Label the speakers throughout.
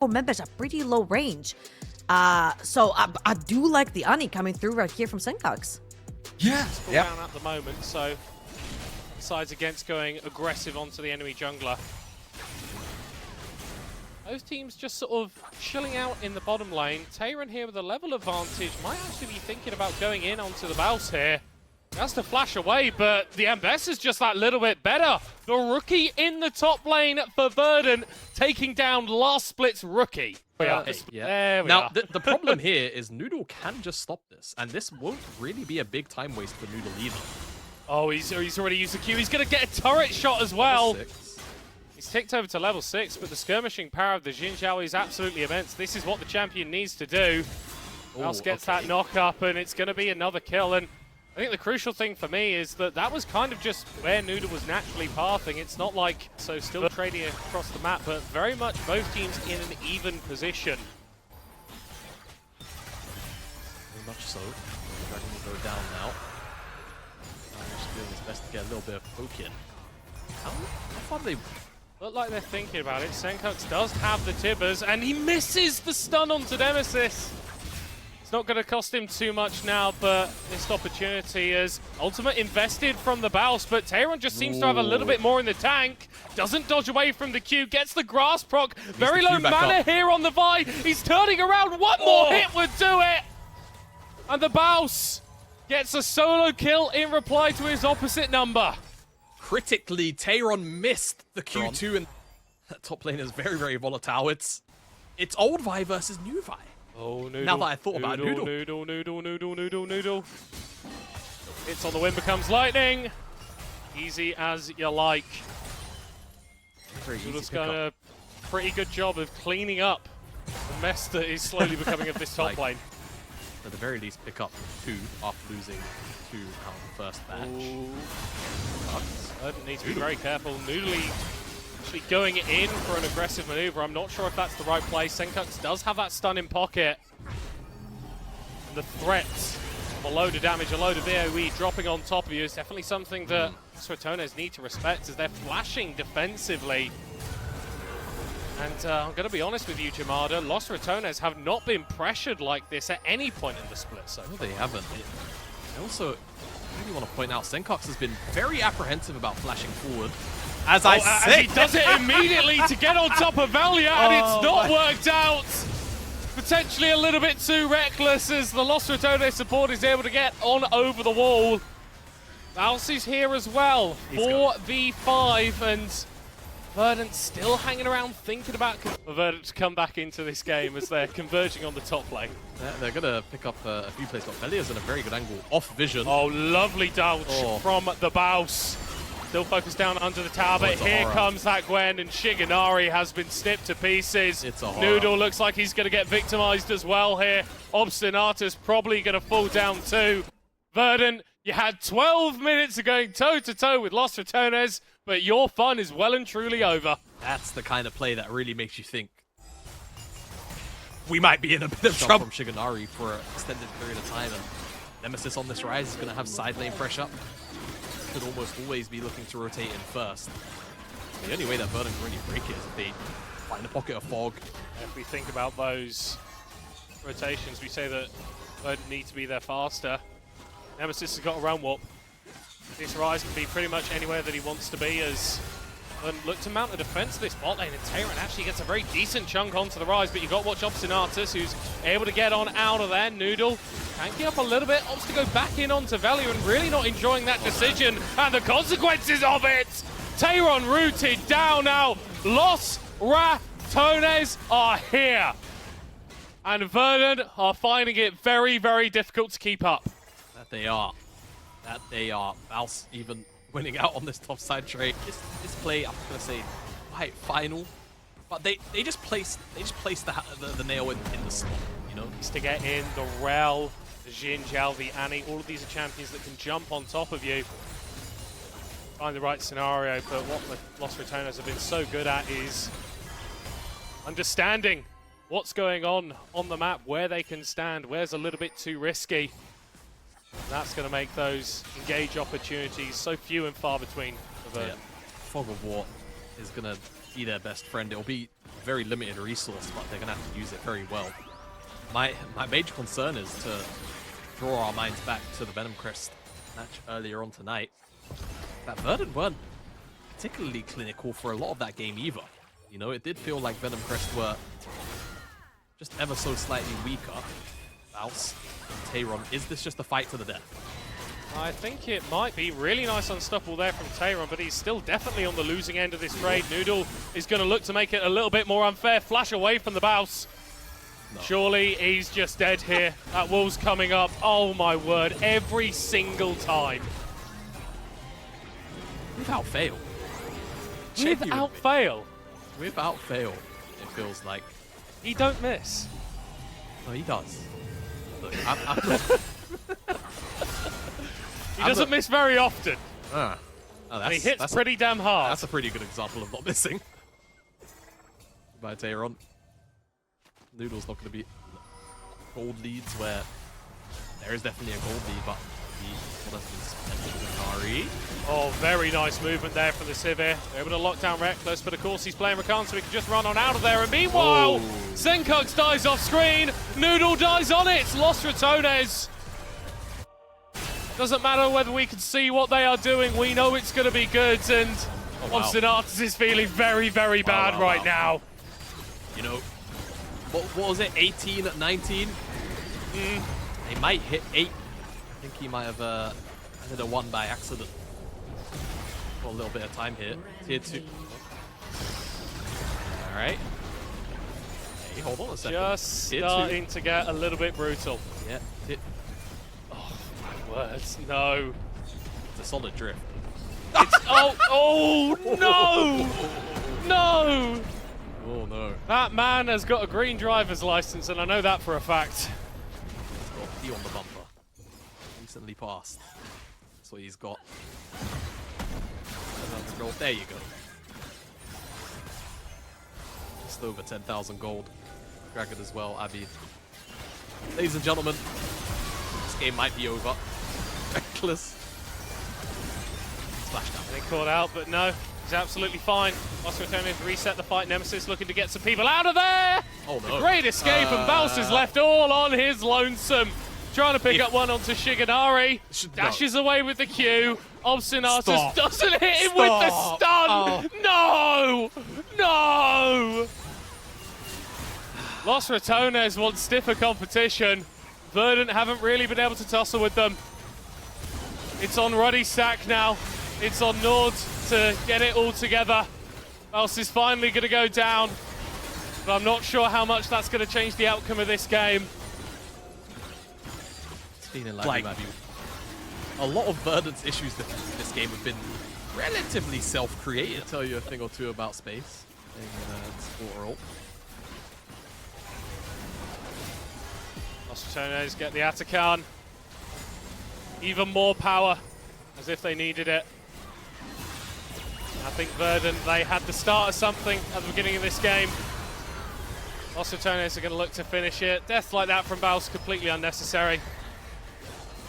Speaker 1: members at pretty low range. So I do like the Ani coming through right here from Senkax.
Speaker 2: Yeah.
Speaker 3: Down at the moment, so decides against going aggressive onto the enemy jungler. Those teams just sort of chilling out in the bottom lane. Tayron here with a level advantage might actually be thinking about going in onto the Baus here. He has to flash away, but the MS is just that little bit better. The rookie in the top lane for Verdant, taking down last split's rookie.
Speaker 4: Yeah.
Speaker 3: There we
Speaker 4: now,
Speaker 3: are.
Speaker 4: the problem here is Noodle can just stop this, and this won't really be a big time waste for Noodle either.
Speaker 3: Oh, he's already used the Q. He's going to get a turret shot as well.
Speaker 4: Level 6.
Speaker 3: He's ticked over to level 6, but the skirmishing power of the Xin Zhao is absolutely immense. This is what the champion needs to do. Else gets that knock up, and it's going to be another kill. And I think the crucial thing for me is that that was kind of just where Noodle was naturally pathing. It's not like, so still trading across the map, but very much both teams in an even position.
Speaker 4: Very much so. Dragon will go down now. Just doing his best to get a little bit of poke in. How far do they...
Speaker 3: Look like they're thinking about it. Senkax does have the Tibbers, and he misses the stun onto Nemesis. It's not going to cost him too much now, but missed opportunity as Ultimate invested from the Baus, but Tayron just seems to have a little bit more in the tank. Doesn't dodge away from the Q, gets the grass proc. Very low mana here on the Vi. He's turning around. One more hit would do it. And the Baus gets a solo kill in reply to his opposite number.
Speaker 4: Critically, Tayron missed the Q2, and that top lane is very, very volatile. It's old Vi versus new Vi.
Speaker 3: Oh, Noodle.
Speaker 4: Now that I thought about Noodle.
Speaker 3: Noodle. It's on the wind becomes lightning. Easy as you like.
Speaker 4: Very
Speaker 3: Noodle's done a pretty good job of cleaning up the mess that is slowly becoming of this top lane.
Speaker 4: At the very least, pick up 2 after losing 2 out of the first match.
Speaker 3: Verdant needs to be very careful. Noodle actually going in for an aggressive maneuver. I'm not sure if that's the right play. Senkax does have that stun in pocket. And the threat of a load of damage, a load of AoE dropping on top of you is definitely something that Ratones need to respect as they're flashing defensively. And I'm going to be honest with you, Jamada, Los Ratones have not been pressured like this at any point in the split so far.
Speaker 4: No, they haven't. I also really want to point out Senkax has been very apprehensive about flashing forward. As
Speaker 3: he does it immediately to get on top of Valia, and it's not worked out. Potentially a little bit too reckless as the Los Ratones support is able to get on over the wall. Valsi's here as well. 4v5, and Verdant still hanging around thinking about Verdant to come back into this game as they're converging on the top lane.
Speaker 4: They're going to pick up a few plays, but Velia's in a very good angle off vision.
Speaker 3: Oh, lovely dodge from the Baus. Still focused down under the tower, but here comes that Gwen, and Shigenari has been snipped to pieces.
Speaker 4: It's a horror.
Speaker 3: Noodle looks like he's going to get victimized as well here. Obstinata's probably going to fall down too. Verdant, you had 12 minutes of going toe-to-toe with Los Ratones, but your fun is well and truly over.
Speaker 4: That's the kind of play that really makes you think we might be in a bit of trouble from Shigenari for an extended period of time, and Nemesis on this rise is going to have side lane pressure. Could almost always be looking to rotate in first. The only way that Verdant can really break it is if they find a pocket of fog.
Speaker 3: If we think about those rotations, we say that Verdant need to be there faster. Nemesis has got a round warp. This rise can be pretty much anywhere that he wants to be as Verdant look to mount a defense of this bot lane, and Tayron actually gets a very decent chunk onto the rise, but you've got to watch Obstinatus, who's able to get on out of there. Noodle tanking up a little bit, opts to go back in onto Valia and really not enjoying that decision and the consequences of it. Tayron rooted down now. Los Ratones are here. And Verdant are finding it very, very difficult to keep up.
Speaker 4: That they are. Val's even winning out on this top side trade. This play, I'm gonna say, quite final, but they just placed the nail in the slot. You know,
Speaker 3: needs to get in the Rel, the Xin Zhao, the Annie. All of these are champions that can jump on top of you. Find the right scenario, but what the Los Ratones have been so good at is understanding what's going on the map, where they can stand, where's a little bit too risky. That's going to make those engage opportunities so few and far between.
Speaker 4: Fog of War is going to be their best friend. It'll be a very limited resource, but they're going to have to use it very well. My major concern is to draw our minds back to the Venom Crest match earlier on tonight. That Verdant weren't particularly clinical for a lot of that game either. You know, it did feel like Venom Crest were just ever so slightly weaker. Baus, Tayron, is this just a fight to the death?
Speaker 3: I think it might be. Really nice unstoppable there from Tayron, but he's still definitely on the losing end of this trade. Noodle is going to look to make it a little bit more unfair. Flash away from the Baus. No. Surely he's just dead here. That wall's coming up. Oh my word, every single time.
Speaker 4: Without fail.
Speaker 3: Without fail?
Speaker 4: Without fail, it feels like.
Speaker 3: He don't miss.
Speaker 4: No, he does. Look,
Speaker 3: he doesn't miss very often.
Speaker 4: Oh,
Speaker 3: and he hits pretty damn hard.
Speaker 4: That's a pretty good example of not missing. By Tayron. Noodle's not going to be gold leads where there is definitely a gold lead, but what has been spent.
Speaker 3: Oh, very nice movement there from the Sivir. They're able to lock down Reckless, but of course he's playing Rakan, so he can just run on out of there. And meanwhile, Zenkux dies off screen. Noodle dies on it. Lost Ratones. Doesn't matter whether we can see what they are doing. We know it's going to be good. And Obstinatus is feeling very, very bad right now.
Speaker 4: You know, what was it? 18 at 19? They might hit 8. I think he might have added a 1 by accident. Got a little bit of time here. Tier 2. Alright. Hey, hold on a second.
Speaker 3: Just starting to get a little bit brutal.
Speaker 4: Yeah.
Speaker 3: Oh, my words. No.
Speaker 4: It's a solid drift.
Speaker 3: It's, oh, no! No!
Speaker 4: Oh, no.
Speaker 3: That man has got a green driver's license, and I know that for a fact.
Speaker 4: He's got a P on the bumper. Recently passed. That's what he's got. There you go. Just over 10,000 gold. Dragon as well, Abby. Ladies and gentlemen, this game might be over. Reckless. Splash down.
Speaker 3: Getting caught out, but no. He's absolutely fine. Oscar turning to reset the fight. Nemesis looking to get some people out of there.
Speaker 4: Oh no.
Speaker 3: Great escape, and Baus is left all on his lonesome. Trying to pick up one onto Shiganari. Dashes away with the Q. Obstinatus doesn't hit him with the stun. No! No! Los Ratones want stiffer competition. Verdant haven't really been able to tussle with them. It's on Ruddy's sack now. It's on Nord to get it all together. Baus is finally going to go down. But I'm not sure how much that's going to change the outcome of this game.
Speaker 4: Feeling like a lot of Verdant's issues this game have been relatively self-created. I'll tell you a thing or two about space in support role.
Speaker 3: Los Ratones get the Atakan. Even more power, as if they needed it. I think Verdant, they had the start of something at the beginning of this game. Los Ratones are going to look to finish it. Death like that from Baus, completely unnecessary.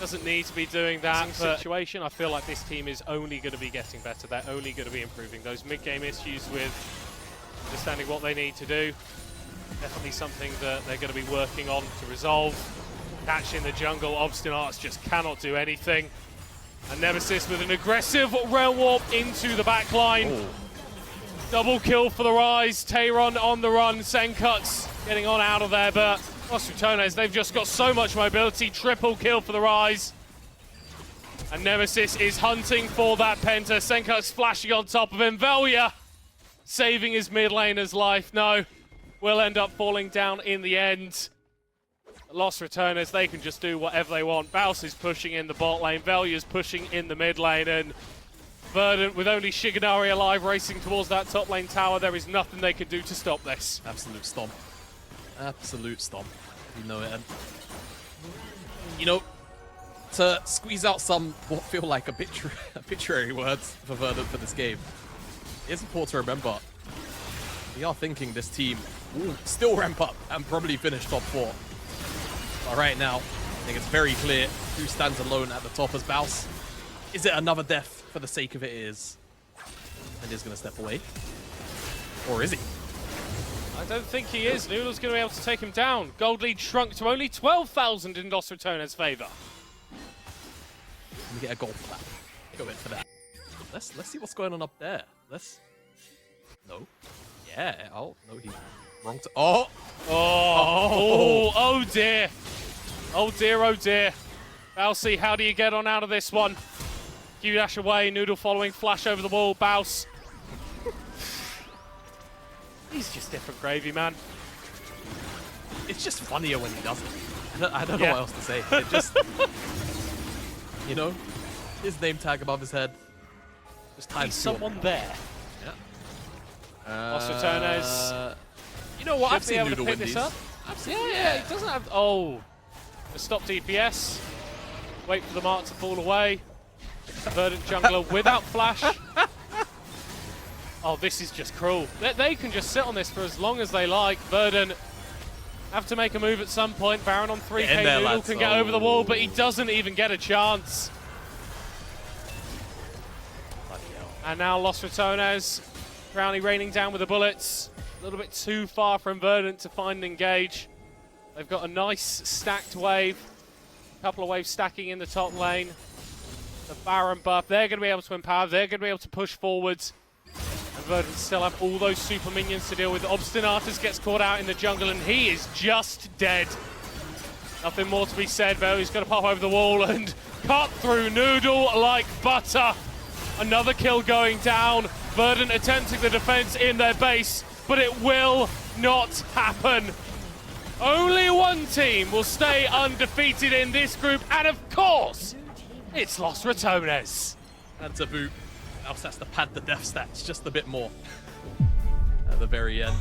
Speaker 3: Doesn't need to be doing that situation. I feel like this team is only going to be getting better. They're only going to be improving. Those mid-game issues with understanding what they need to do, definitely something that they're going to be working on to resolve. Catch in the jungle. Obstinatus just cannot do anything. And Nemesis with an aggressive rail warp into the back line. Double kill for the Rise. Tayron on the run. Zenkux getting on out of there, but Los Ratones, they've just got so much mobility. Triple kill for the Rise. And Nemesis is hunting for that Penta. Zenkux flashing on top of him. Velia saving his mid laner's life. No, will end up falling down in the end. Los Ratones, they can just do whatever they want. Baus is pushing in the bot lane. Velia's pushing in the mid lane. And Verdant, with only Shiganari alive, racing towards that top lane tower, there is nothing they can do to stop this.
Speaker 4: Absolute stomp. Absolute stomp. You know it. And, you know, to squeeze out some what feel like obituary words for Verdant for this game, it's important to remember we are thinking this team will still ramp up and probably finish top 4. But right now, I think it's very clear who stands alone at the top as Baus. Is it another death for the sake of it? Is. And is going to step away. Or is he?
Speaker 3: I don't think he is. Noodle's going to be able to take him down. Gold lead shrunk to only 12,000 in Los Ratones' favor.
Speaker 4: Let me get a goal for that. Go in for that. Let's see what's going on up there. No. Yeah. Oh no, he's wrong.
Speaker 3: Oh dear. Oh dear. Oh dear. Bousey, how do you get on out of this one? Q dash away. Noodle following. Flash over the wall. Bouse. He's just different gravy, man.
Speaker 4: It's just funnier when he does it. I don't know what else to say. It just, you know, his name tag above his head. Just times
Speaker 3: someone there.
Speaker 4: Yeah.
Speaker 3: Los Ratones.
Speaker 4: You know what? I've
Speaker 3: Should be
Speaker 4: seen
Speaker 3: able to
Speaker 4: Noodle
Speaker 3: pick
Speaker 4: win
Speaker 3: this
Speaker 4: these.
Speaker 3: up. Yeah, he doesn't have. Oh, the stop DPS. Wait for the mark to fall away. Verdant jungler without flash. Oh, this is just cruel. They can just sit on this for as long as they like. Verdant have to make a move at some point. Baron on 3k.
Speaker 4: There,
Speaker 3: Noodle
Speaker 4: lads.
Speaker 3: can get over the wall, but he doesn't even get a chance.
Speaker 4: Bloody hell.
Speaker 3: And now Los Ratones. Brownie raining down with the bullets. A little bit too far from Verdant to find and engage. They've got a nice stacked wave. A couple of waves stacking in the top lane. The Baron buff. They're going to be able to empower. They're going to be able to push forwards. And Verdant still have all those super minions to deal with. Obstinatus gets caught out in the jungle and he is just dead. Nothing more to be said though. He's going to pop over the wall and cut through Noodle like butter. Another kill going down. Verdant attempting the defense in their base, but it will not happen. Only one team will stay undefeated in this group, and of course, it's Los Ratones.
Speaker 4: And to boot, now that's to pad the death stats just a bit more at the very end.